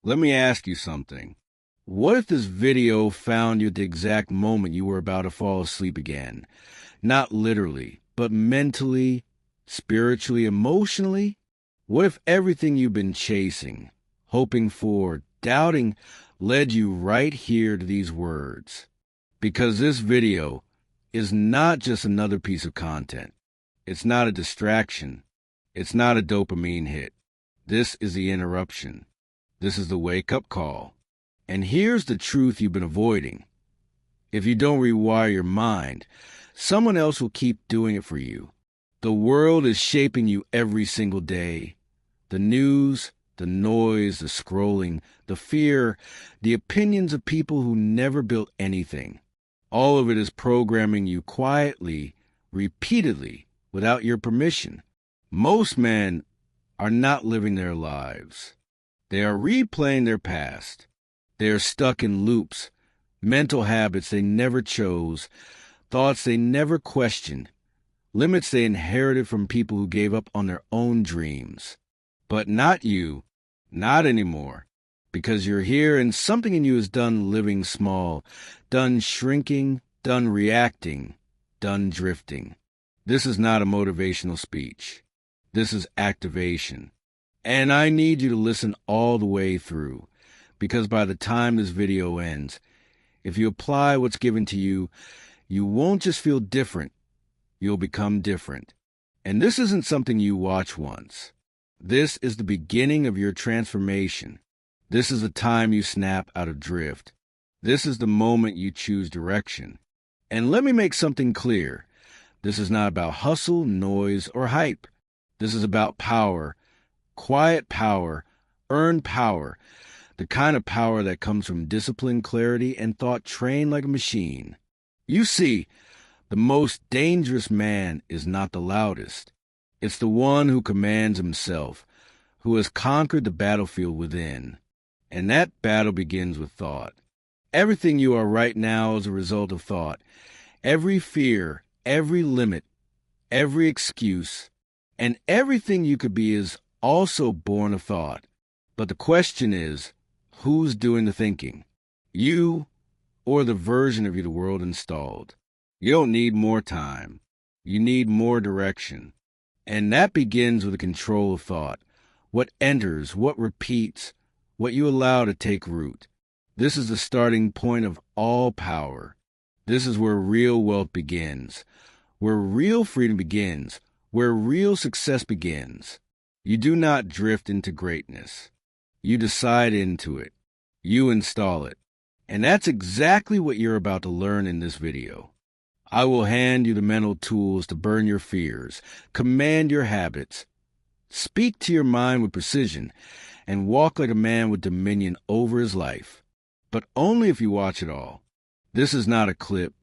Let me ask you something. What if this video found you at the exact moment you were about to fall asleep again? Not literally, but mentally, spiritually, emotionally? What if everything you've been chasing, hoping for, doubting, led you right here to these words? Because this video is not just another piece of content. It's not a distraction. It's not a dopamine hit. This is the interruption. This is the wake-up call. And here's the truth you've been avoiding. If you don't rewire your mind, someone else will keep doing it for you. The world is shaping you every single day. The news, the noise, the scrolling, the fear, the opinions of people who never built anything. All of it is programming you quietly, repeatedly, without your permission. Most men are not living their lives. They are replaying their past. They are stuck in loops, mental habits they never chose, thoughts they never questioned, limits they inherited from people who gave up on their own dreams. But not you, not anymore, because you're here and something in you is done living small, done shrinking, done reacting, done drifting. This is not a motivational speech. This is activation. And I need you to listen all the way through, because by the time this video ends, if you apply what's given to you, you won't just feel different, you'll become different. And this isn't something you watch once. This is the beginning of your transformation. This is the time you snap out of drift. This is the moment you choose direction. And let me make something clear. This is not about hustle, noise, or hype. This is about power, quiet power, earned power, the kind of power that comes from discipline, clarity, and thought trained like a machine. You see, the most dangerous man is not the loudest. It's the one who commands himself, who has conquered the battlefield within. And that battle begins with thought. Everything you are right now is a result of thought. Every fear, every limit, every excuse, and everything you could be is also born of thought. But the question is, who's doing the thinking? You or the version of you the world installed? You don't need more time. You need more direction. And that begins with the control of thought. What enters, what repeats, what you allow to take root. This is the starting point of all power. This is where real wealth begins, where real freedom begins, where real success begins. You do not drift into greatness. You decide into it. You install it. And that's exactly what you're about to learn in this video. I will hand you the mental tools to burn your fears, command your habits, speak to your mind with precision, and walk like a man with dominion over his life. But only if you watch it all. This is not a clip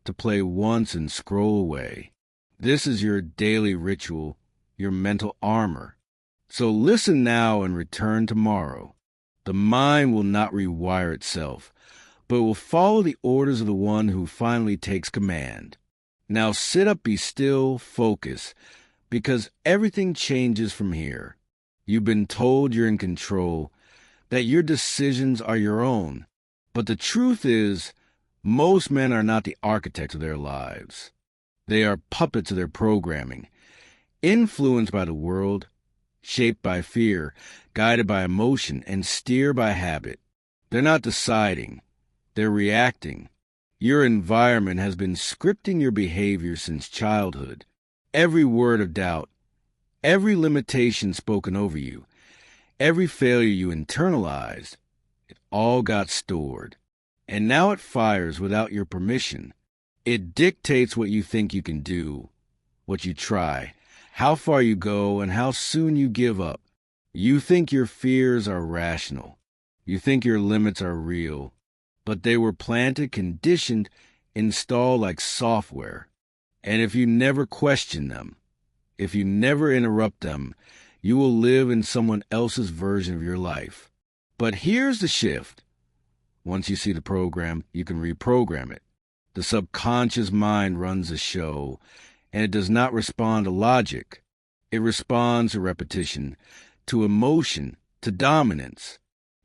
to play once and scroll away. This is your daily ritual, your mental armor. So listen now and return tomorrow. The mind will not rewire itself, but will follow the orders of the one who finally takes command. Now sit up, be still, focus, because everything changes from here. You've been told you're in control, that your decisions are your own. But the truth is, most men are not the architects of their lives. They are puppets of their programming, influenced by the world, shaped by fear, guided by emotion, and steered by habit. They're not deciding. They're reacting. Your environment has been scripting your behavior since childhood. Every word of doubt, every limitation spoken over you, every failure you internalized, it all got stored. And now it fires without your permission. It dictates what you think you can do, what you try, how far you go, and how soon you give up. You think your fears are rational. You think your limits are real. But they were planted, conditioned, installed like software. And if you never question them, if you never interrupt them, you will live in someone else's version of your life. But here's the shift. Once you see the program, you can reprogram it. The subconscious mind runs the show, and it does not respond to logic. It responds to repetition, to emotion, to dominance.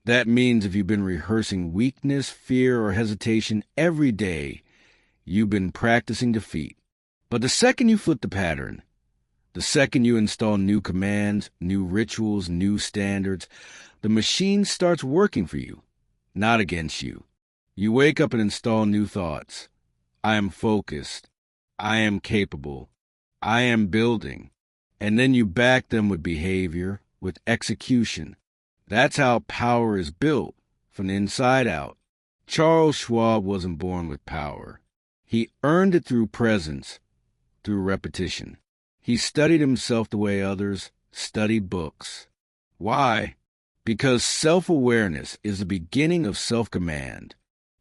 That means if you've been rehearsing weakness, fear, or hesitation every day, you've been practicing defeat. But the second you flip the pattern, the second you install new commands, new rituals, new standards, the machine starts working for you, not against you. You wake up and install new thoughts. I am focused. I am capable. I am building. And then you back them with behavior, with execution. That's how power is built, from the inside out. Charles Schwab wasn't born with power. He earned it through presence, through repetition. He studied himself the way others studied books. Why? Because self-awareness is the beginning of self-command.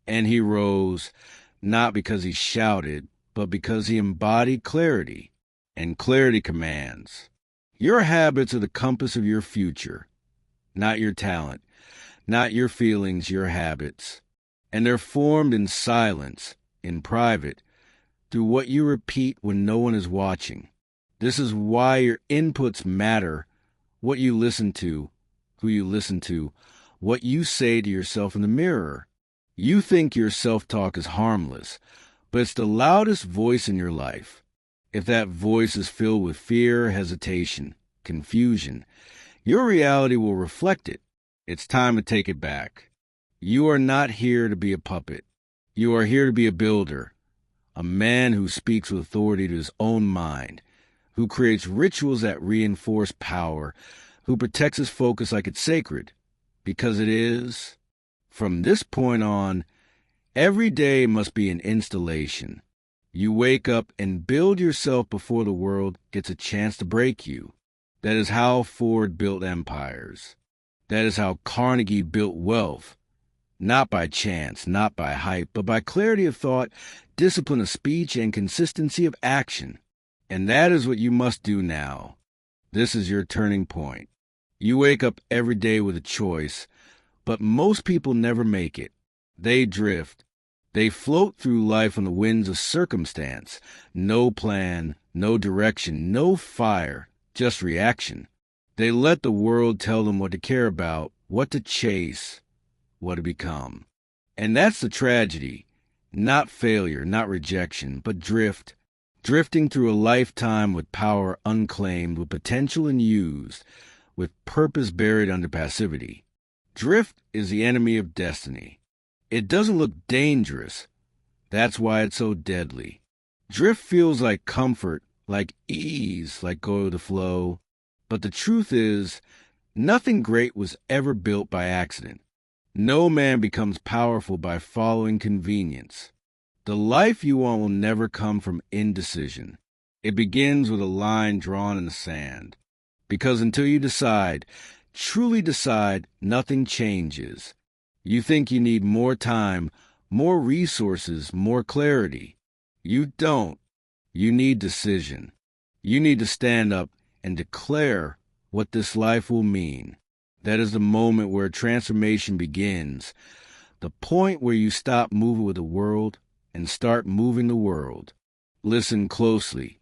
And he rose, not because he shouted, but because he embodied clarity. And clarity commands. Your habits are the compass of your future. Not your talent, not your feelings, your habits. And they're formed in silence, in private, through what you repeat when no one is watching. This is why your inputs matter, what you listen to, who you listen to, what you say to yourself in the mirror. You think your self-talk is harmless, but it's the loudest voice in your life. If that voice is filled with fear, hesitation, confusion, your reality will reflect it. It's time to take it back. You are not here to be a puppet. You are here to be a builder, a man who speaks with authority to his own mind, who creates rituals that reinforce power, who protects his focus like it's sacred, because it is. From this point on, every day must be an installation. You wake up and build yourself before the world gets a chance to break you. That is how Ford built empires. That is how Carnegie built wealth. Not by chance, not by hype, but by clarity of thought, discipline of speech, and consistency of action. And that is what you must do now. This is your turning point. You wake up every day with a choice, but most people never make it. They drift. They float through life on the winds of circumstance. No plan, no direction, no fire. Just reaction. They let the world tell them what to care about, what to chase, what to become. And that's the tragedy. Not failure, not rejection, but drift. Drifting through a lifetime with power unclaimed, with potential unused, with purpose buried under passivity. Drift is the enemy of destiny. It doesn't look dangerous. That's why it's so deadly. Drift feels like comfort, like ease, like go with the flow. But the truth is, nothing great was ever built by accident. No man becomes powerful by following convenience. The life you want will never come from indecision. It begins with a line drawn in the sand. Because until you decide, truly decide, nothing changes. You think you need more time, more resources, more clarity. You don't. You need decision. You need to stand up and declare what this life will mean. That is the moment where transformation begins, the point where you stop moving with the world and start moving the world. Listen closely.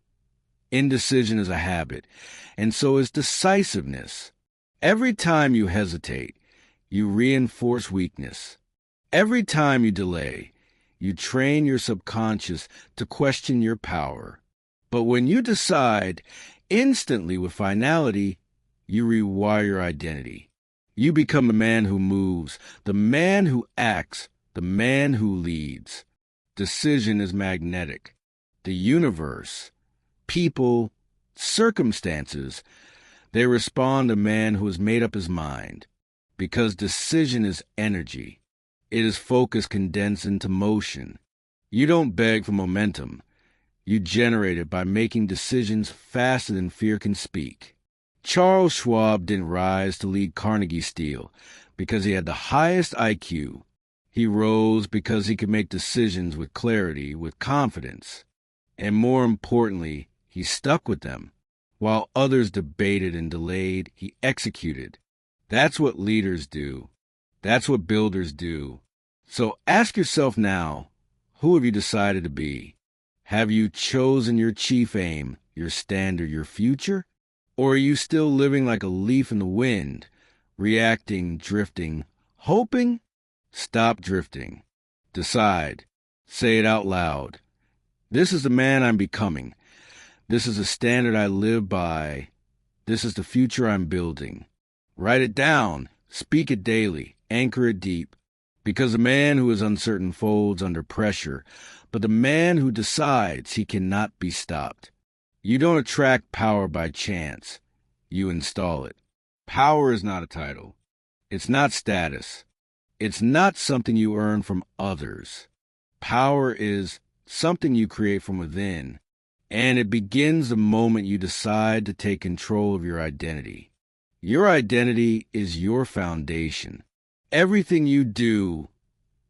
Indecision is a habit, and so is decisiveness. Every time you hesitate, you reinforce weakness. Every time you delay, you train your subconscious to question your power. But when you decide, instantly with finality, you rewire your identity. You become the man who moves, the man who acts, the man who leads. Decision is magnetic. The universe, people, circumstances, they respond to man who has made up his mind. Because decision is energy. It is focus condensed into motion. You don't beg for momentum. You generate it by making decisions faster than fear can speak. Charles Schwab didn't rise to lead Carnegie Steel because he had the highest IQ. He rose because he could make decisions with clarity, with confidence. And more importantly, he stuck with them. While others debated and delayed, he executed. That's what leaders do. That's what builders do. So ask yourself now, who have you decided to be? Have you chosen your chief aim, your standard, your future? Or are you still living like a leaf in the wind, reacting, drifting, Hoping? Stop drifting. Decide. Say it out loud. This is the man I'm becoming. This is the standard I live by. This is the future I'm building. Write it down. Speak it daily. Anchor it deep. Because the man who is uncertain folds under pressure, but the man who decides he cannot be stopped. You don't attract power by chance. You install it. Power is not a title. It's not status. It's not something you earn from others. Power is something you create from within, and it begins the moment you decide to take control of your identity. Your identity is your foundation. Everything you do,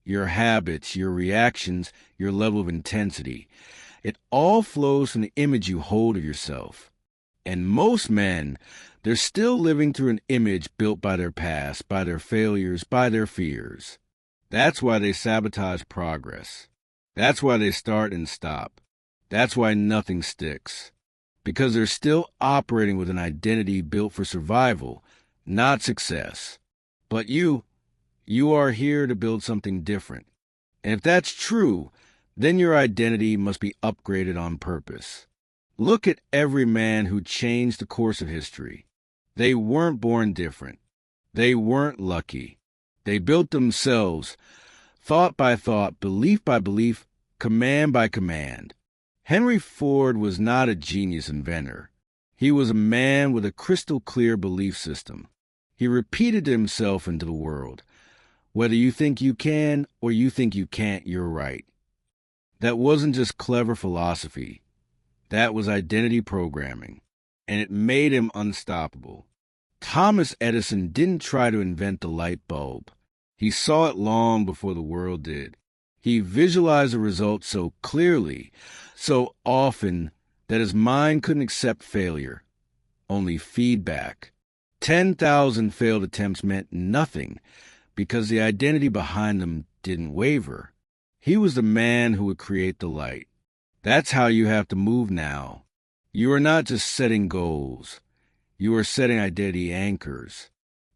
your habits, your reactions, your level of intensity, it all flows from the image you hold of yourself. And most men, they're still living through an image built by their past, by their failures, by their fears. That's why they sabotage progress. That's why they start and stop. That's why nothing sticks. Because they're still operating with an identity built for survival, not success. But you are here to build something different. And if that's true, then your identity must be upgraded on purpose. Look at every man who changed the course of history. They weren't born different. They weren't lucky. They built themselves, thought by thought, belief by belief, command by command. Henry Ford was not a genius inventor. He was a man with a crystal clear belief system. He repeated himself into the world. Whether you think you can or you think you can't, you're right. That wasn't just clever philosophy. That was identity programming, and it made him unstoppable. Thomas Edison didn't try to invent the light bulb. He saw it long before the world did. He visualized the results so clearly, so often, that his mind couldn't accept failure, only feedback. 10,000 failed attempts meant nothing because the identity behind them didn't waver. He was the man who would create the light. That's how you have to move now. You are not just setting goals. You are setting identity anchors.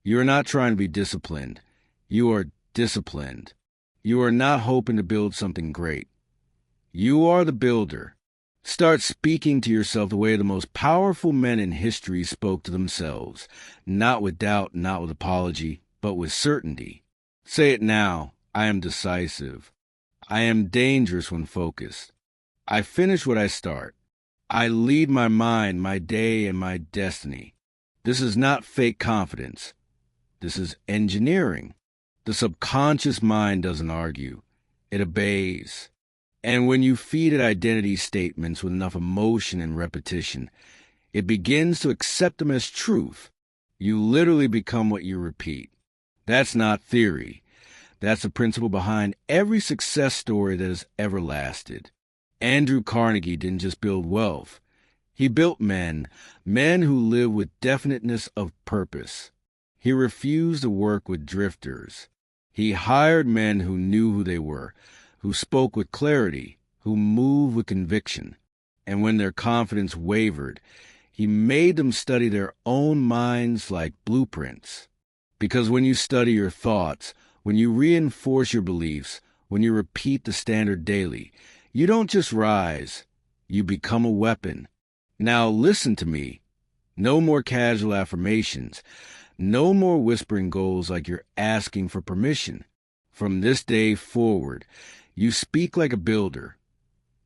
You are not trying to be disciplined. You are disciplined. You are not hoping to build something great. You are the builder. Start speaking to yourself the way the most powerful men in history spoke to themselves, not with doubt, not with apology, but with certainty. Say it now. I am decisive. I am dangerous when focused. I finish what I start. I lead my mind, my day, and my destiny. This is not fake confidence. This is engineering. The subconscious mind doesn't argue. It obeys. And when you feed it identity statements with enough emotion and repetition, it begins to accept them as truth. You literally become what you repeat. That's not theory. That's the principle behind every success story that has ever lasted. Andrew Carnegie didn't just build wealth. He built men who live with definiteness of purpose. He refused to work with drifters. He hired men who knew who they were, who spoke with clarity, who moved with conviction. And when their confidence wavered, he made them study their own minds like blueprints. Because when you study your thoughts, when you reinforce your beliefs, when you repeat the standard daily, you don't just rise, you become a weapon. Now listen to me. No more casual affirmations. No more whispering goals like you're asking for permission. From this day forward, you speak like a builder.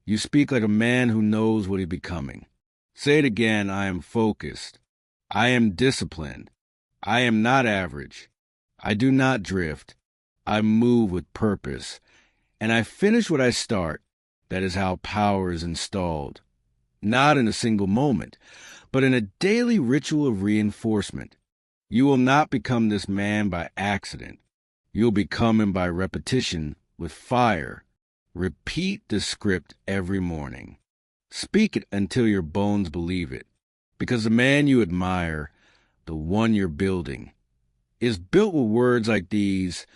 You speak like a man who knows what he's becoming. Say it again. I am focused. I am disciplined. I am not average. I do not drift. I move with purpose. And I finish what I start. That is how power is installed. Not in a single moment, but in a daily ritual of reinforcement. You will not become this man by accident. You'll become him by repetition with fire. Repeat the script every morning. Speak it until your bones believe it. Because the man you admire, the one you're building, is built with words like these,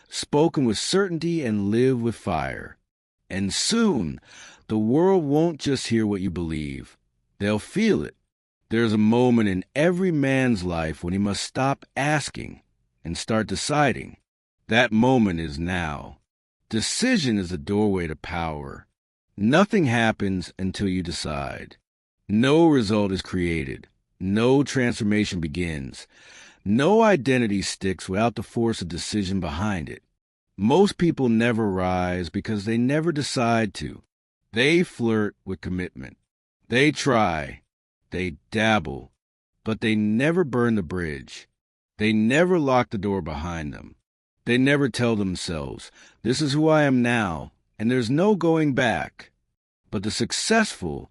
spoken with certainty and live with fire. And soon, the world won't just hear what you believe. They'll feel it. There's a moment in every man's life when he must stop asking and start deciding. That moment is now. Decision is the doorway to power. Nothing happens until you decide. No result is created. No transformation begins. No identity sticks without the force of decision behind it. Most people never rise because they never decide to. They flirt with commitment. They try. They dabble. But they never burn the bridge. They never lock the door behind them. They never tell themselves, this is who I am now, and there's no going back. But the successful,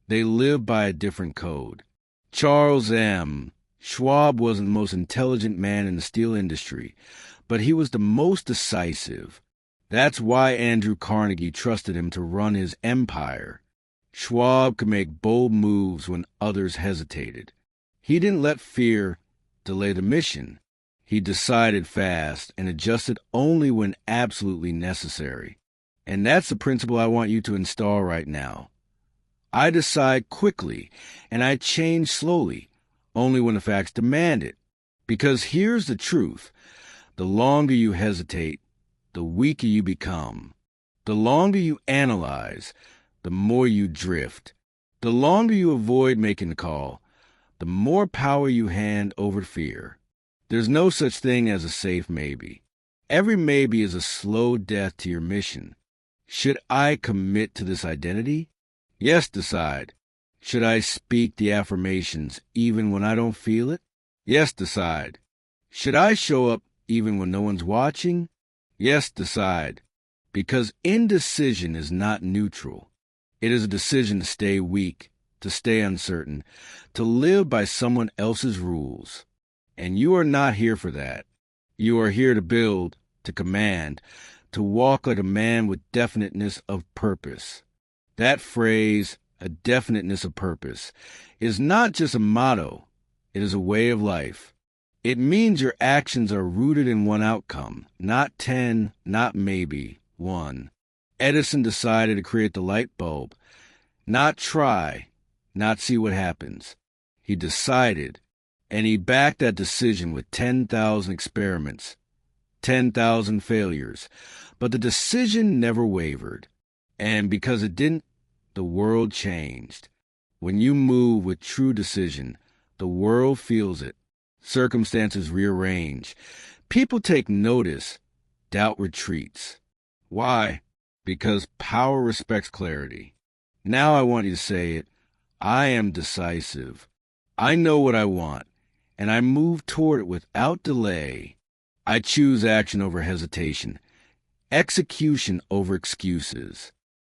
they live by a different code. Charles M. Schwab wasn't the most intelligent man in the steel industry, but he was the most decisive. That's why Andrew Carnegie trusted him to run his empire. Schwab could make bold moves when others hesitated. He didn't let fear delay the mission. He decided fast and adjusted only when absolutely necessary. And that's the principle I want you to install right now. I decide quickly, and I change slowly, only when the facts demand it. Because here's the truth. The longer you hesitate, the weaker you become. The longer you analyze, the more you drift. The longer you avoid making the call, the more power you hand over to fear. There's no such thing as a safe maybe. Every maybe is a slow death to your mission. Should I commit to this identity? Yes, decide. Should I speak the affirmations even when I don't feel it? Yes, decide. Should I show up even when no one's watching? Yes, decide. Because indecision is not neutral. It is a decision to stay weak, to stay uncertain, to live by someone else's rules. And you are not here for that. You are here to build, to command, to walk like a man with definiteness of purpose. That phrase, a definiteness of purpose, is not just a motto. It is a way of life. It means your actions are rooted in one outcome, not 10, not maybe, one. Edison decided to create the light bulb, not try, not see what happens. He decided, and he backed that decision with 10,000 experiments, 10,000 failures. But the decision never wavered. And because it didn't, the world changed. When you move with true decision, the world feels it. Circumstances rearrange. People take notice. Doubt retreats. Why? Because power respects clarity. Now I want you to say it. I am decisive. I know what I want, and I move toward it without delay. I choose action over hesitation, execution over excuses.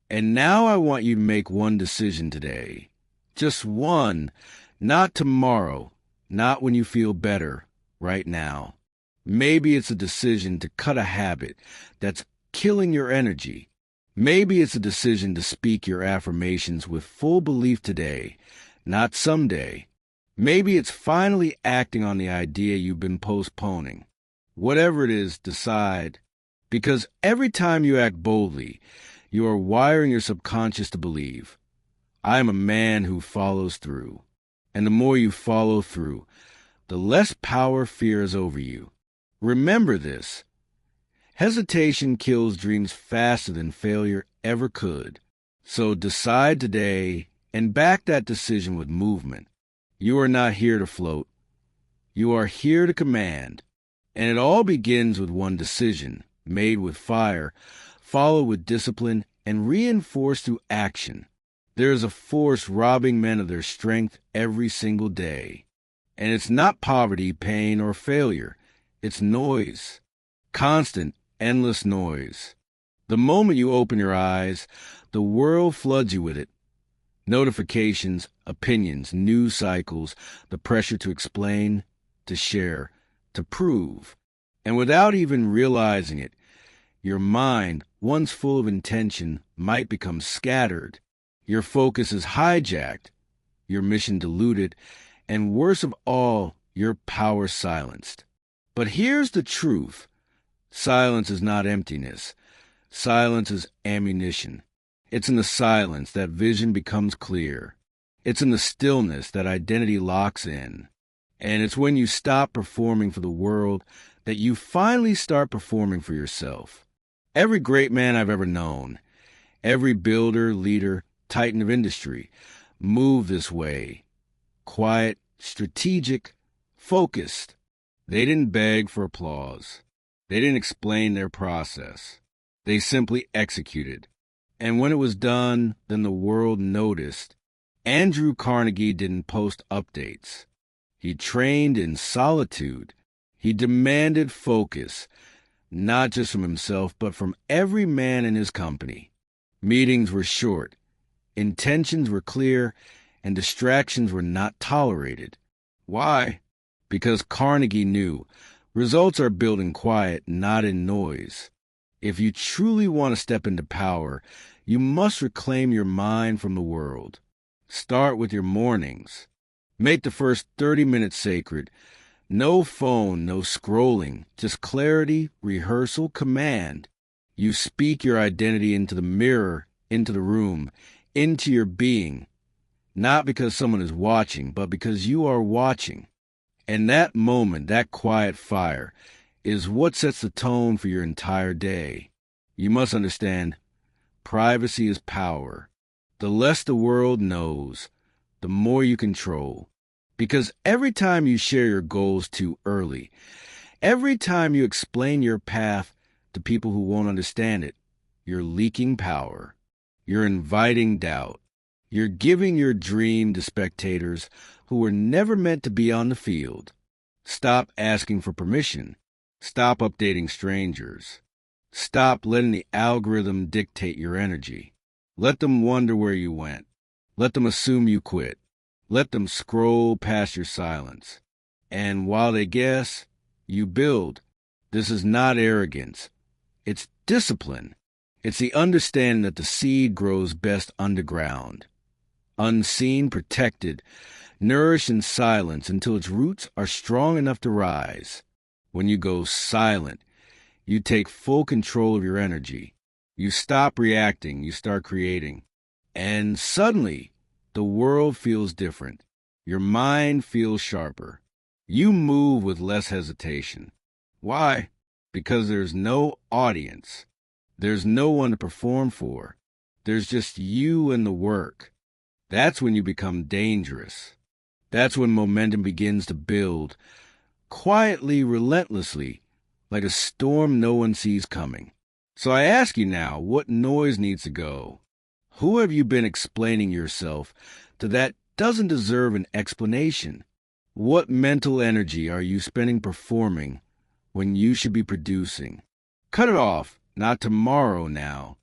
And now I want you to make one decision today. Just one. Not tomorrow. Not when you feel better. Right now. Maybe it's a decision to cut a habit that's killing your energy. Maybe it's a decision to speak your affirmations with full belief today, not someday. Maybe it's finally acting on the idea you've been postponing. Whatever it is, decide. Because every time you act boldly, you are wiring your subconscious to believe. I am a man who follows through. And the more you follow through, the less power fear has over you. Remember this. Hesitation kills dreams faster than failure ever could. So decide today and back that decision with movement. You are not here to float. You are here to command. And it all begins with one decision, made with fire, followed with discipline, and reinforced through action. There is a force robbing men of their strength every single day. And it's not poverty, pain, or failure. It's noise. Constant, endless noise. The moment you open your eyes, the world floods you with it. Notifications, opinions, news cycles, the pressure to explain, to share, to prove. And without even realizing it, your mind, once full of intention, might become scattered. Your focus is hijacked, your mission diluted, and worst of all, your power silenced. But here's the truth. Silence is not emptiness. Silence is ammunition. It's in the silence that vision becomes clear. It's in the stillness that identity locks in. And it's when you stop performing for the world that you finally start performing for yourself. Every great man I've ever known, every builder, leader, titan of industry, moved this way. Quiet, strategic, focused. They didn't beg for applause. They didn't explain their process. They simply executed. And when it was done, then the world noticed. Andrew Carnegie didn't post updates. He trained in solitude. He demanded focus, not just from himself, but from every man in his company. Meetings were short. Intentions were clear, and distractions were not tolerated. Why? Because Carnegie knew results are built in quiet, not in noise. If you truly want to step into power, you must reclaim your mind from the world. Start with your mornings. Make the first 30 minutes sacred. No phone, no scrolling, just clarity, rehearsal, command. You speak your identity into the mirror, into the room, into your being, not because someone is watching, but because you are watching. And that moment, that quiet fire, is what sets the tone for your entire day. You must understand, privacy is power. The less the world knows, the more you control. Because every time you share your goals too early, every time you explain your path to people who won't understand it, you're leaking power. You're inviting doubt. You're giving your dream to spectators who were never meant to be on the field. Stop asking for permission. Stop updating strangers. Stop letting the algorithm dictate your energy. Let them wonder where you went. Let them assume you quit. Let them scroll past your silence. And while they guess, you build. This is not arrogance. It's discipline. It's the understanding that the seed grows best underground. Unseen, protected, nourished in silence until its roots are strong enough to rise. When you go silent, you take full control of your energy. You stop reacting, you start creating. And suddenly, the world feels different. Your mind feels sharper. You move with less hesitation. Why? Because there's no audience. There's no one to perform for. There's just you and the work. That's when you become dangerous. That's when momentum begins to build, quietly, relentlessly, like a storm no one sees coming. So I ask you now, what noise needs to go? Who have you been explaining yourself to that doesn't deserve an explanation? What mental energy are you spending performing when you should be producing? Cut it off, not tomorrow now.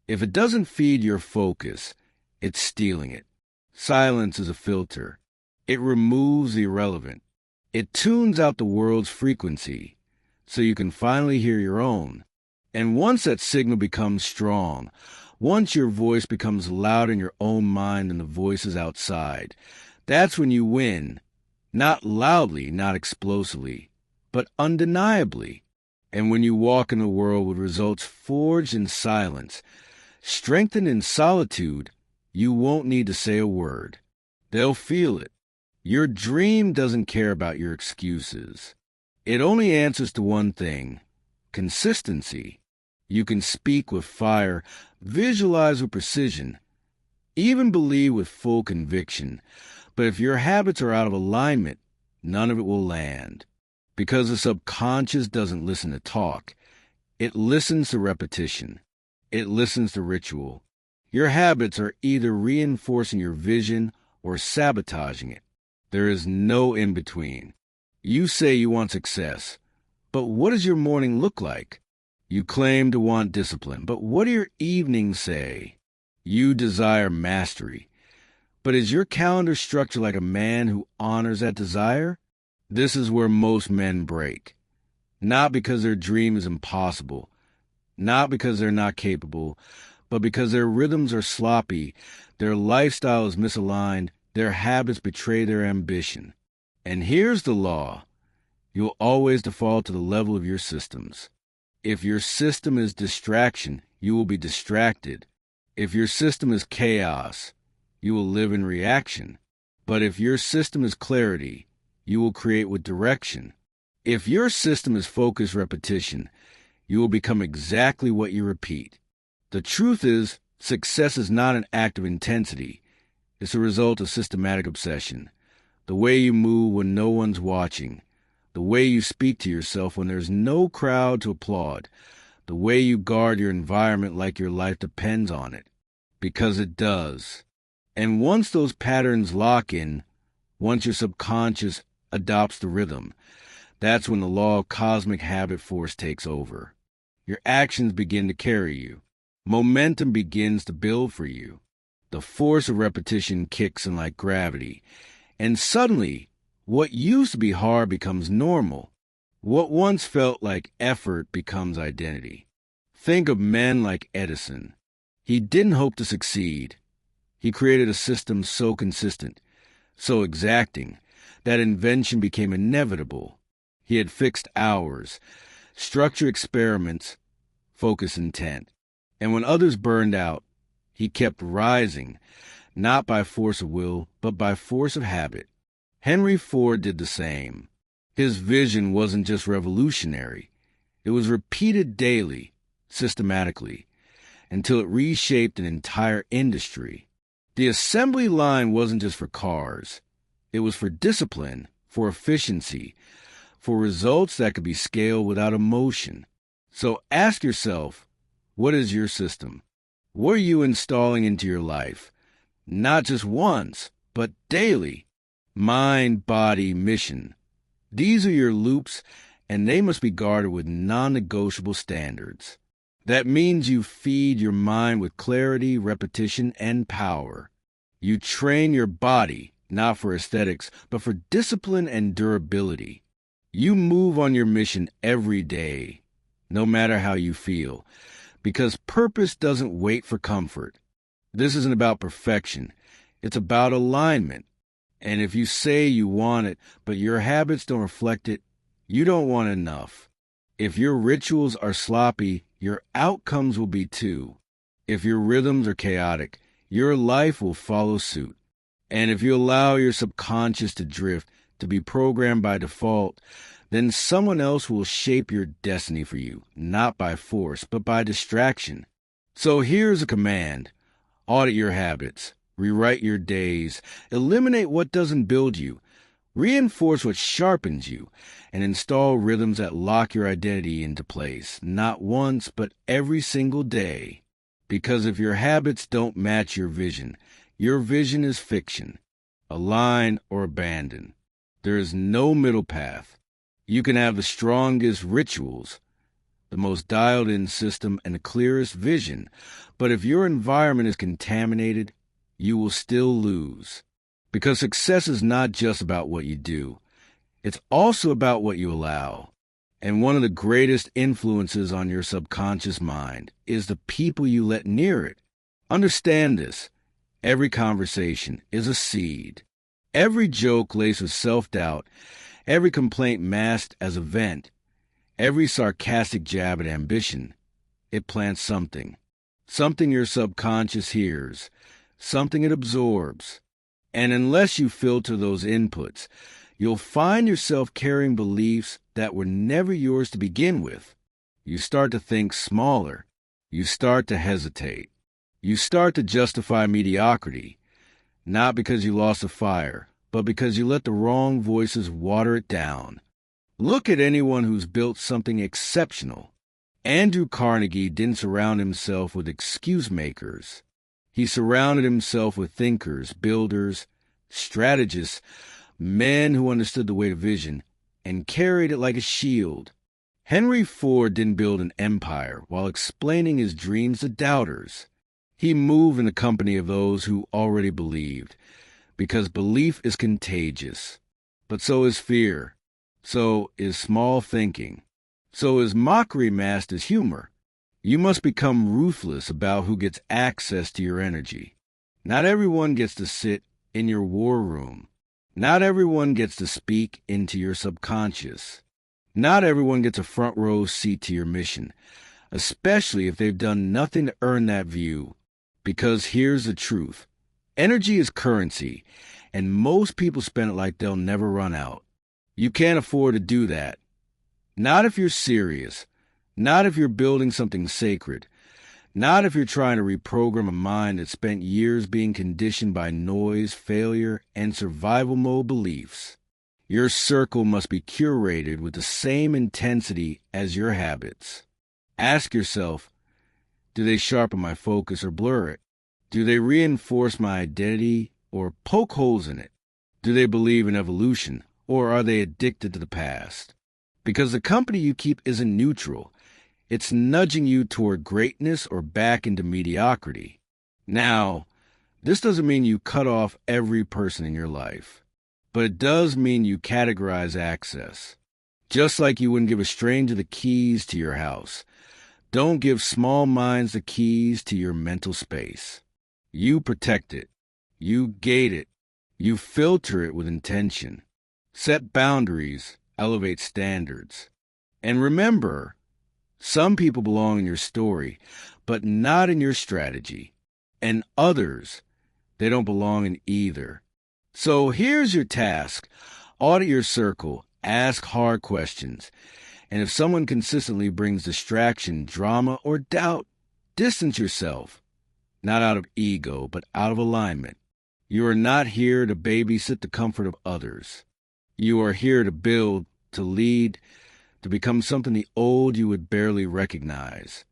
If it doesn't feed your focus, it's stealing it. Silence is a filter. It removes the irrelevant. It tunes out the world's frequency so you can finally hear your own. And once that signal becomes strong, once your voice becomes loud in your own mind than the voices outside, that's when you win. Not loudly, not explosively, but undeniably. And when you walk in the world with results forged in silence, strengthened in solitude, you won't need to say a word. They'll feel it. Your dream doesn't care about your excuses. It only answers to one thing: consistency. You can speak with fire, visualize with precision, even believe with full conviction. But if your habits are out of alignment, none of it will land. Because the subconscious doesn't listen to talk. It listens to repetition. It listens to ritual. Your habits are either reinforcing your vision or sabotaging it. There is no in-between. You say you want success, but what does your morning look like? You claim to want discipline, but what do your evenings say? You desire mastery, but is your calendar structured like a man who honors that desire? This is where most men break. Not because their dream is impossible, not because they're not capable, but because their rhythms are sloppy, their lifestyle is misaligned, their habits betray their ambition. And here's the law. You'll always default to the level of your systems. If your system is distraction, you will be distracted. If your system is chaos, you will live in reaction. But if your system is clarity, you will create with direction. If your system is focused repetition, you will become exactly what you repeat. The truth is, success is not an act of intensity. It's a result of systematic obsession. The way you move when no one's watching. The way you speak to yourself when there's no crowd to applaud. The way you guard your environment like your life depends on it. Because it does. And once those patterns lock in, once your subconscious adopts the rhythm, that's when the law of cosmic habit force takes over. Your actions begin to carry you. Momentum begins to build for you. The force of repetition kicks in like gravity. And suddenly, what used to be hard becomes normal. What once felt like effort becomes identity. Think of men like Edison. He didn't hope to succeed. He created a system so consistent, so exacting, that invention became inevitable. He had fixed hours, structured experiments, focused intent. And when others burned out, he kept rising, not by force of will, but by force of habit. Henry Ford did the same. His vision wasn't just revolutionary. It was repeated daily, systematically, until it reshaped an entire industry. The assembly line wasn't just for cars. It was for discipline, for efficiency, for results that could be scaled without emotion. So ask yourself, what is your system? What are you installing into your life? Not just once, but daily. Mind, body, mission. These are your loops, and they must be guarded with non-negotiable standards. That means you feed your mind with clarity, repetition, and power. You train your body, not for aesthetics, but for discipline and durability. You move on your mission every day, no matter how you feel, because purpose doesn't wait for comfort. This isn't about perfection. It's about alignment. And if you say you want it, but your habits don't reflect it, you don't want enough. If your rituals are sloppy, your outcomes will be too. If your rhythms are chaotic, your life will follow suit. And if you allow your subconscious to drift, to be programmed by default, then someone else will shape your destiny for you, not by force, but by distraction. So here's a command. Audit your habits. Rewrite your days. Eliminate what doesn't build you. Reinforce what sharpens you, and install rhythms that lock your identity into place, not once, but every single day. Because if your habits don't match your vision is fiction. Align or abandon. There is no middle path. You can have the strongest rituals, the most dialed-in system, and the clearest vision, but if your environment is contaminated, you will still lose. Because success is not just about what you do. It's also about what you allow. And one of the greatest influences on your subconscious mind is the people you let near it. Understand this. Every conversation is a seed. Every joke laced with self-doubt, every complaint masked as a vent, every sarcastic jab at ambition, it plants something. Something your subconscious hears, something it absorbs. And unless you filter those inputs, you'll find yourself carrying beliefs that were never yours to begin with. You start to think smaller. You start to hesitate. You start to justify mediocrity, not because you lost a fire, but because you let the wrong voices water it down. Look at anyone who's built something exceptional. Andrew Carnegie didn't surround himself with excuse makers. He surrounded himself with thinkers, builders, strategists, men who understood the weight of vision and carried it like a shield. Henry Ford didn't build an empire while explaining his dreams to doubters. He moved in the company of those who already believed, because belief is contagious. But so is fear. So is small thinking. So is mockery masked as humor. You must become ruthless about who gets access to your energy. Not everyone gets to sit in your war room. Not everyone gets to speak into your subconscious. Not everyone gets a front row seat to your mission, especially if they've done nothing to earn that view. Because here's the truth. Energy is currency, and most people spend it like they'll never run out. You can't afford to do that. Not if you're serious. Not if you're building something sacred. Not if you're trying to reprogram a mind that spent years being conditioned by noise, failure, and survival mode beliefs. Your circle must be curated with the same intensity as your habits. Ask yourself, do they sharpen my focus or blur it? Do they reinforce my identity or poke holes in it? Do they believe in evolution or are they addicted to the past? Because the company you keep isn't neutral. It's nudging you toward greatness or back into mediocrity. Now, this doesn't mean you cut off every person in your life, but it does mean you categorize access. Just like you wouldn't give a stranger the keys to your house, don't give small minds the keys to your mental space. You protect it. You gate it. You filter it with intention. Set boundaries, elevate standards. And remember, some people belong in your story, but not in your strategy. And others, they don't belong in either. So here's your task. Audit your circle. Ask hard questions. And if someone consistently brings distraction, drama, or doubt, distance yourself. Not out of ego, but out of alignment. You are not here to babysit the comfort of others. You are here to build, to lead, to become something the old you would barely recognize.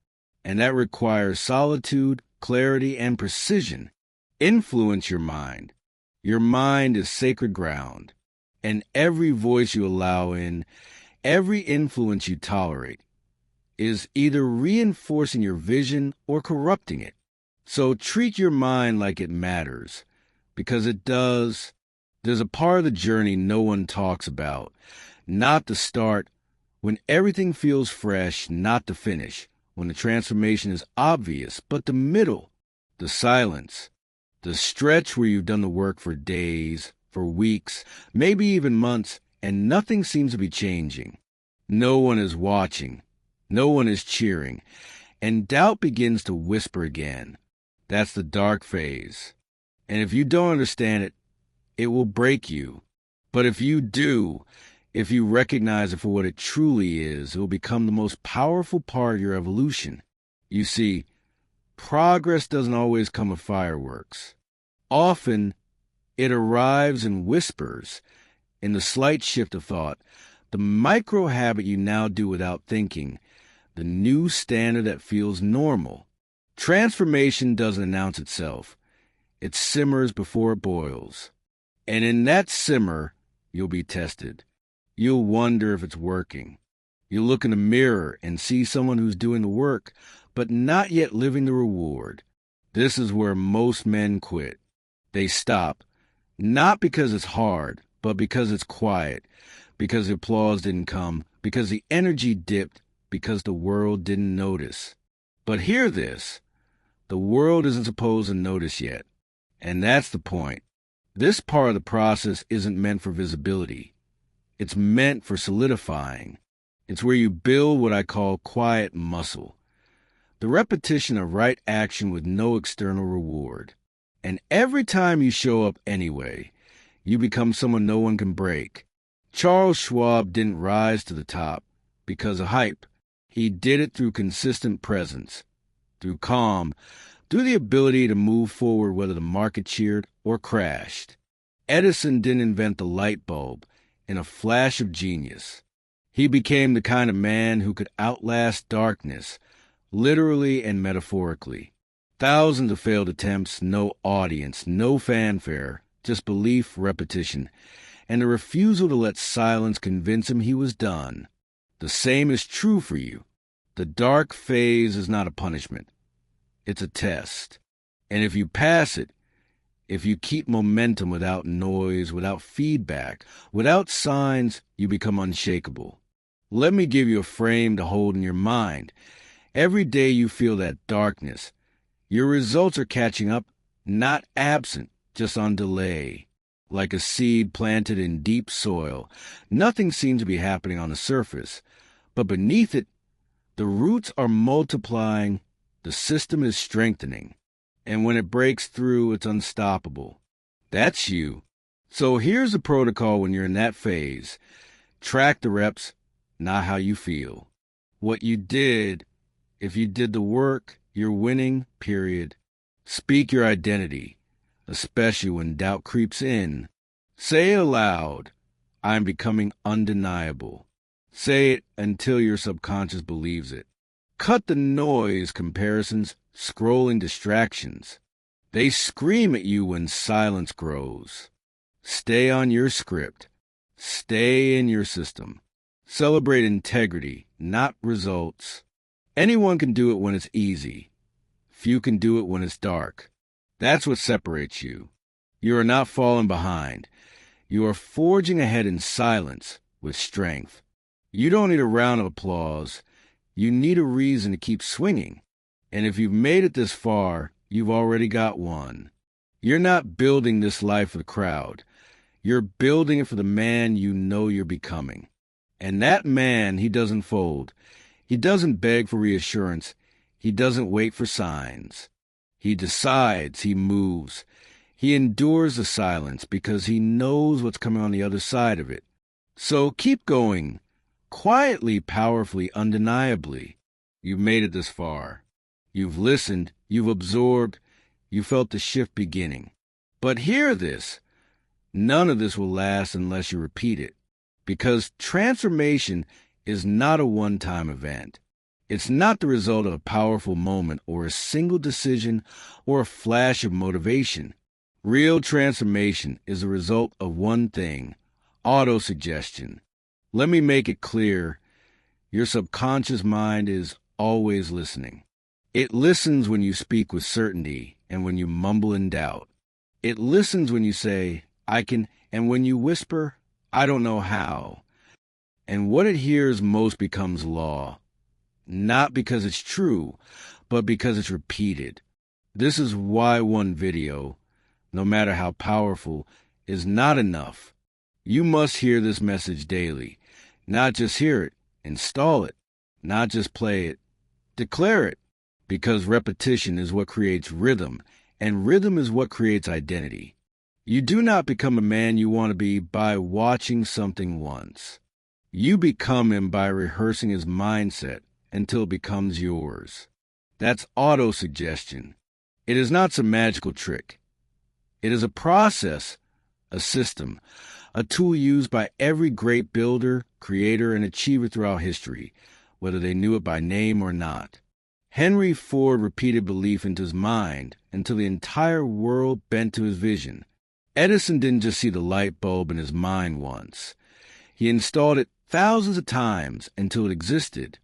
And that requires solitude, clarity, and precision. Influence your mind. Your mind is sacred ground. And every voice you allow in, every influence you tolerate, is either reinforcing your vision or corrupting it. So treat your mind like it matters, because it does. There's a part of the journey no one talks about, not the start, when everything feels fresh, not the finish, when the transformation is obvious, but the middle, the silence, the stretch where you've done the work for days, for weeks, maybe even months, and nothing seems to be changing. No one is watching. No one is cheering. And doubt begins to whisper again. That's the dark phase. And if you don't understand it, it will break you. But if you do, if you recognize it for what it truly is, it will become the most powerful part of your evolution. You see, progress doesn't always come with fireworks. Often, it arrives in whispers, in the slight shift of thought, the micro habit you now do without thinking, the new standard that feels normal. Transformation doesn't announce itself. It simmers before it boils. And in that simmer, you'll be tested. You'll wonder if it's working. You'll look in the mirror and see someone who's doing the work, but not yet living the reward. This is where most men quit. They stop, not because it's hard, but because it's quiet, because the applause didn't come, because the energy dipped, because the world didn't notice. But hear this. The world isn't supposed to notice yet. And that's the point. This part of the process isn't meant for visibility. It's meant for solidifying. It's where you build what I call quiet muscle. The repetition of right action with no external reward. And every time you show up anyway, you become someone no one can break. Charles Schwab didn't rise to the top because of hype. He did it through consistent presence, through calm, through the ability to move forward whether the market cheered or crashed. Edison didn't invent the light bulb in a flash of genius. He became the kind of man who could outlast darkness, literally and metaphorically. Thousands of failed attempts, no audience, no fanfare, just belief, repetition, and a refusal to let silence convince him he was done. The same is true for you. The dark phase is not a punishment. It's a test. And if you pass it, if you keep momentum without noise, without feedback, without signs, you become unshakable. Let me give you a frame to hold in your mind. Every day you feel that darkness, your results are catching up, not absent, just on delay. Like a seed planted in deep soil, nothing seems to be happening on the surface. But beneath it, the roots are multiplying, the system is strengthening. And when it breaks through, it's unstoppable. That's you. So here's the protocol when you're in that phase. Track the reps, not how you feel. What you did, if you did the work, you're winning, period. Speak your identity, especially when doubt creeps in. Say aloud, I'm becoming undeniable. Say it until your subconscious believes it. Cut the noise, comparisons, scrolling distractions. They scream at you when silence grows. Stay on your script. Stay in your system. Celebrate integrity, not results. Anyone can do it when it's easy. Few can do it when it's dark. That's what separates you. You are not falling behind. You are forging ahead in silence with strength. You don't need a round of applause. You need a reason to keep swinging. And if you've made it this far, you've already got one. You're not building this life for the crowd. You're building it for the man you know you're becoming. And that man, he doesn't fold. He doesn't beg for reassurance. He doesn't wait for signs. He decides, he moves. He endures the silence because he knows what's coming on the other side of it. So keep going. Quietly, powerfully, undeniably. You've made it this far. You've listened, you've absorbed, you felt the shift beginning. But hear this. None of this will last unless you repeat it. Because transformation is not a one-time event. It's not the result of a powerful moment or a single decision or a flash of motivation. Real transformation is the result of one thing, autosuggestion. Let me make it clear, your subconscious mind is always listening. It listens when you speak with certainty and when you mumble in doubt. It listens when you say, I can, and when you whisper, I don't know how. And what it hears most becomes law. Not because it's true, but because it's repeated. This is why one video, no matter how powerful, is not enough. You must hear this message daily. Not just hear it, install it. Not just play it, declare it. Because repetition is what creates rhythm, and rhythm is what creates identity. You do not become a man you want to be by watching something once. You become him by rehearsing his mindset until it becomes yours. That's autosuggestion. It is not some magical trick. It is a process, a system, a tool used by every great builder, creator, and achiever throughout history, whether they knew it by name or not. Henry Ford repeated belief into his mind until the entire world bent to his vision. Edison didn't just see the light bulb in his mind once. He installed it thousands of times until it existed.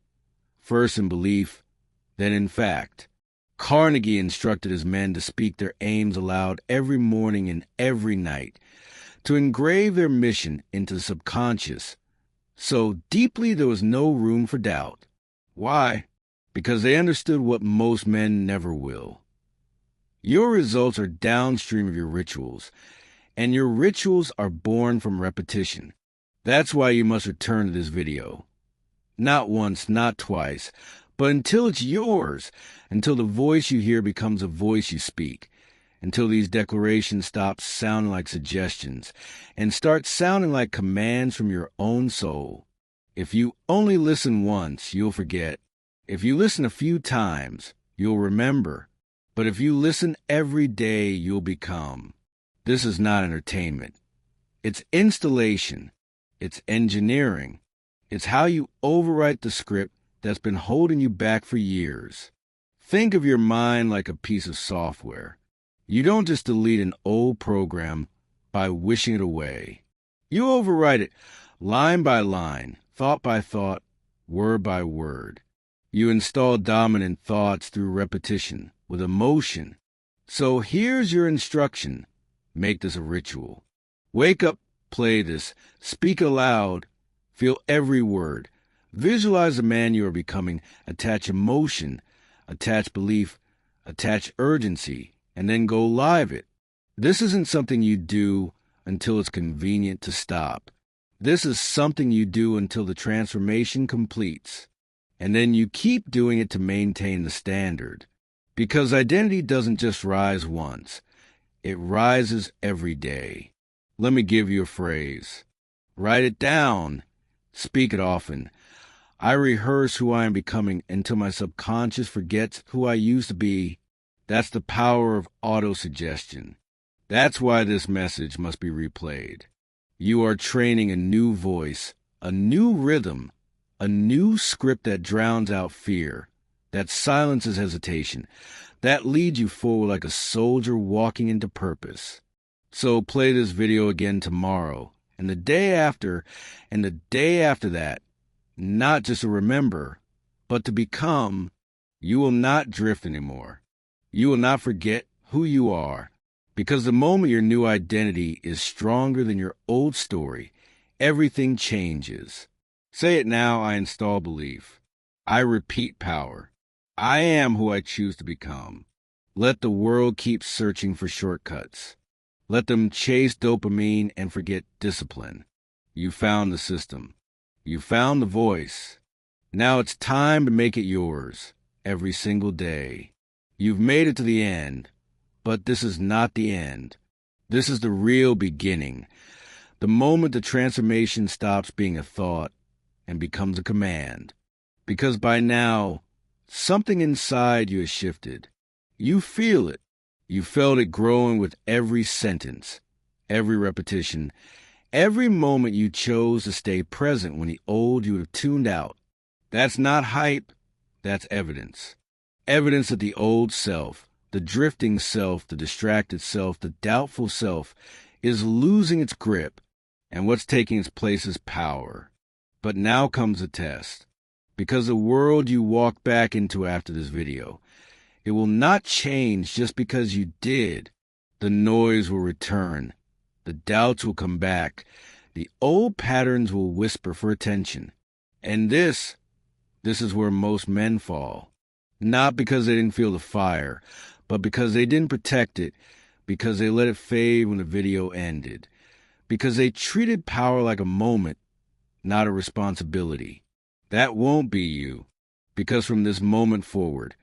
First in belief, then in fact. Carnegie instructed his men to speak their aims aloud every morning and every night, to engrave their mission into the subconscious. So deeply there was no room for doubt. Why? Because they understood what most men never will. Your results are downstream of your rituals, and your rituals are born from repetition. That's why you must return to this video. Not once, not twice, but until it's yours, until the voice you hear becomes a voice you speak, until these declarations stop sounding like suggestions and start sounding like commands from your own soul. If you only listen once, you'll forget. If you listen a few times, you'll remember. But if you listen every day, you'll become. This is not entertainment. It's installation. It's engineering. It's how you overwrite the script that's been holding you back for years. Think of your mind like a piece of software. You don't just delete an old program by wishing it away. You overwrite it line by line, thought by thought, word by word. You install dominant thoughts through repetition, with emotion. So here's your instruction. Make this a ritual. Wake up, play this, speak aloud, feel every word. Visualize the man you are becoming, attach emotion, attach belief, attach urgency, and then go live it. This isn't something you do until it's convenient to stop. This is something you do until the transformation completes. And then you keep doing it to maintain the standard. Because identity doesn't just rise once. It rises every day. Let me give you a phrase. Write it down. Speak it often. I rehearse who I am becoming until my subconscious forgets who I used to be. That's the power of autosuggestion. That's why this message must be replayed. You are training a new voice, a new rhythm, a new script that drowns out fear, that silences hesitation, that leads you forward like a soldier walking into purpose. So play this video again tomorrow, and the day after, and the day after that, not just to remember, but to become. You will not drift anymore. You will not forget who you are, because the moment your new identity is stronger than your old story, everything changes. Say it now. I install belief. I repeat power. I am who I choose to become. Let the world keep searching for shortcuts. Let them chase dopamine and forget discipline. You found the system. You found the voice. Now it's time to make it yours every single day. You've made it to the end, but this is not the end. This is the real beginning. The moment the transformation stops being a thought and becomes a command. Because by now, something inside you has shifted. You feel it. You felt it growing with every sentence, every repetition, every moment you chose to stay present when the old you have tuned out. That's not hype, that's evidence. Evidence that the old self, the drifting self, the distracted self, the doubtful self is losing its grip, and what's taking its place is power. But now comes the test. Because the world you walk back into after this video, it will not change just because you did. The noise will return. The doubts will come back. The old patterns will whisper for attention. And this is where most men fall. Not because they didn't feel the fire, but because they didn't protect it, because they let it fade when the video ended, because they treated power like a moment, not a responsibility. That won't be you, because from this moment forward,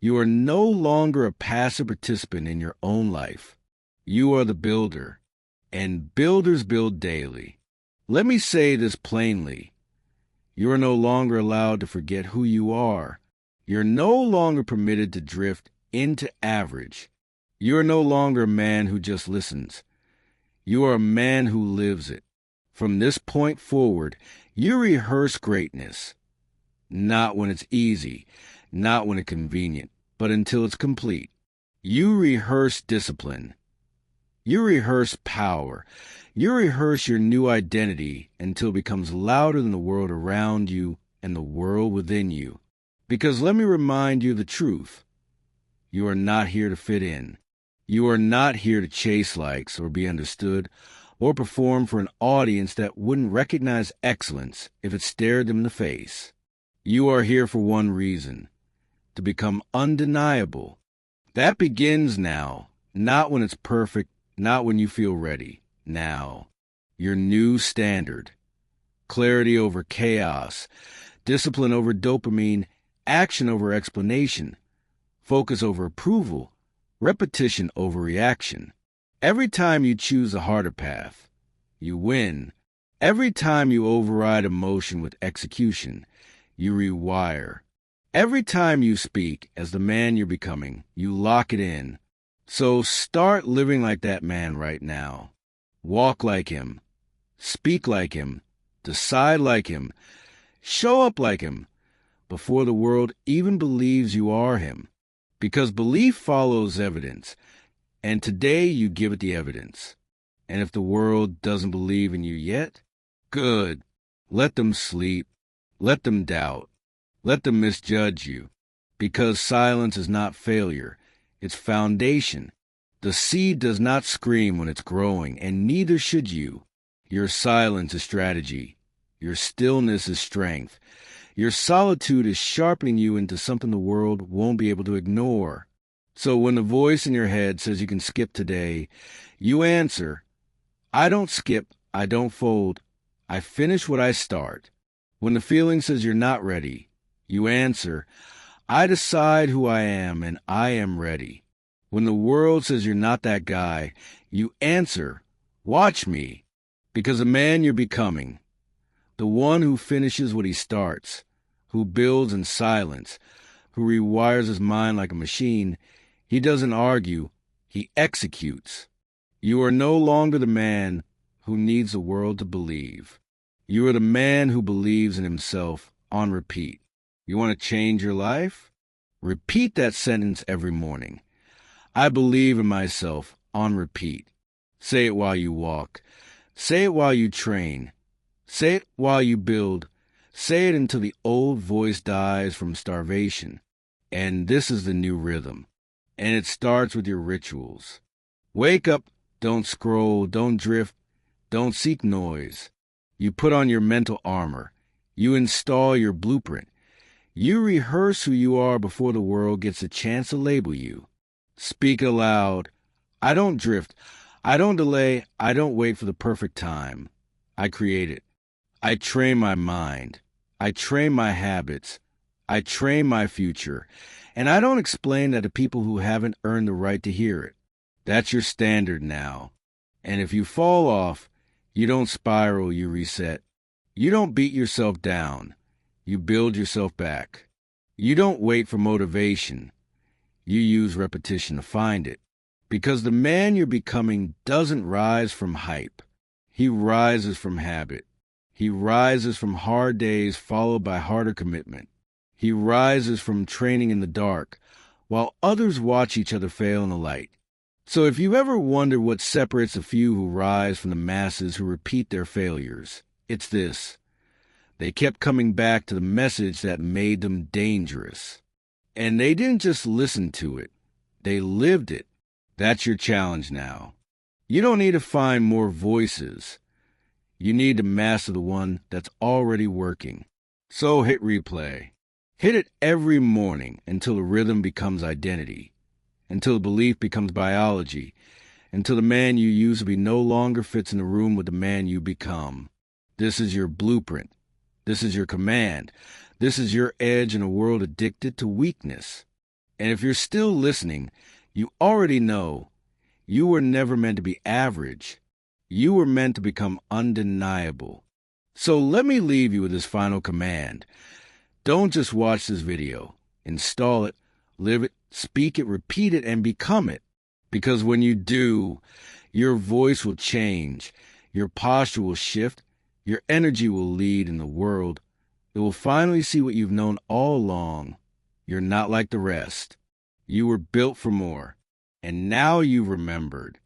you are no longer a passive participant in your own life. You are the builder, and builders build daily. Let me say this plainly. You are no longer allowed to forget who you are. You're no longer permitted to drift into average. You are no longer a man who just listens. You are a man who lives it. From this point forward, you rehearse greatness. Not when it's easy, not when it's convenient, but until it's complete. You rehearse discipline. You rehearse power. You rehearse your new identity until it becomes louder than the world around you and the world within you. Because let me remind you the truth. You are not here to fit in. You are not here to chase likes or be understood or perform for an audience that wouldn't recognize excellence if it stared them in the face. You are here for one reason, to become undeniable. That begins now, not when it's perfect, not when you feel ready. Now, your new standard. Clarity over chaos, discipline over dopamine, action over explanation, focus over approval, repetition over reaction. Every time you choose a harder path, you win. Every time you override emotion with execution, you rewire. Every time you speak as the man you're becoming, you lock it in. So start living like that man right now. Walk like him. Speak like him. Decide like him. Show up like him before the world even believes you are him. Because belief follows evidence, and today you give it the evidence. And if the world doesn't believe in you yet, good. Let them sleep. Let them doubt. Let them misjudge you. Because silence is not failure. It's foundation. The seed does not scream when it's growing, and neither should you. Your silence is strategy. Your stillness is strength. Your solitude is sharpening you into something the world won't be able to ignore. So when the voice in your head says you can skip today, you answer, I don't skip, I don't fold, I finish what I start. When the feeling says you're not ready, you answer, I decide who I am and I am ready. When the world says you're not that guy, you answer, watch me, because the man you're becoming The one who finishes what he starts, who builds in silence, who rewires his mind like a machine. He doesn't argue, he executes. You are no longer the man who needs the world to believe. You are the man who believes in himself on repeat. You want to change your life? Repeat that sentence every morning. I believe in myself on repeat. Say it while you walk. Say it while you train. Say it while you build. Say it until the old voice dies from starvation. And this is the new rhythm. And it starts with your rituals. Wake up, don't scroll, don't drift, don't seek noise. You put on your mental armor. You install your blueprint. You rehearse who you are before the world gets a chance to label you. Speak aloud. I don't drift. I don't delay. I don't wait for the perfect time. I create it. I train my mind. I train my habits. I train my future. And I don't explain that to people who haven't earned the right to hear it. That's your standard now. And if you fall off, you don't spiral, you reset. You don't beat yourself down. You build yourself back. You don't wait for motivation. You use repetition to find it. Because the man you're becoming doesn't rise from hype. He rises from habit. He rises from hard days followed by harder commitment. He rises from training in the dark, while others watch each other fail in the light. So if you ever wonder what separates a few who rise from the masses who repeat their failures, it's this. They kept coming back to the message that made them dangerous. And they didn't just listen to it. They lived it. That's your challenge now. You don't need to find more voices. You need to master the one that's already working. So hit replay. Hit it every morning until the rhythm becomes identity, until the belief becomes biology, until the man you used to be no longer fits in the room with the man you become. This is your blueprint. This is your command. This is your edge in a world addicted to weakness. And if you're still listening, you already know you were never meant to be average. You were meant to become undeniable. So let me leave you with this final command. Don't just watch this video. Install it, live it, speak it, repeat it, and become it. Because when you do, your voice will change, your posture will shift, your energy will lead in the world. It will finally see what you've known all along. You're not like the rest. You were built for more. And now you've remembered.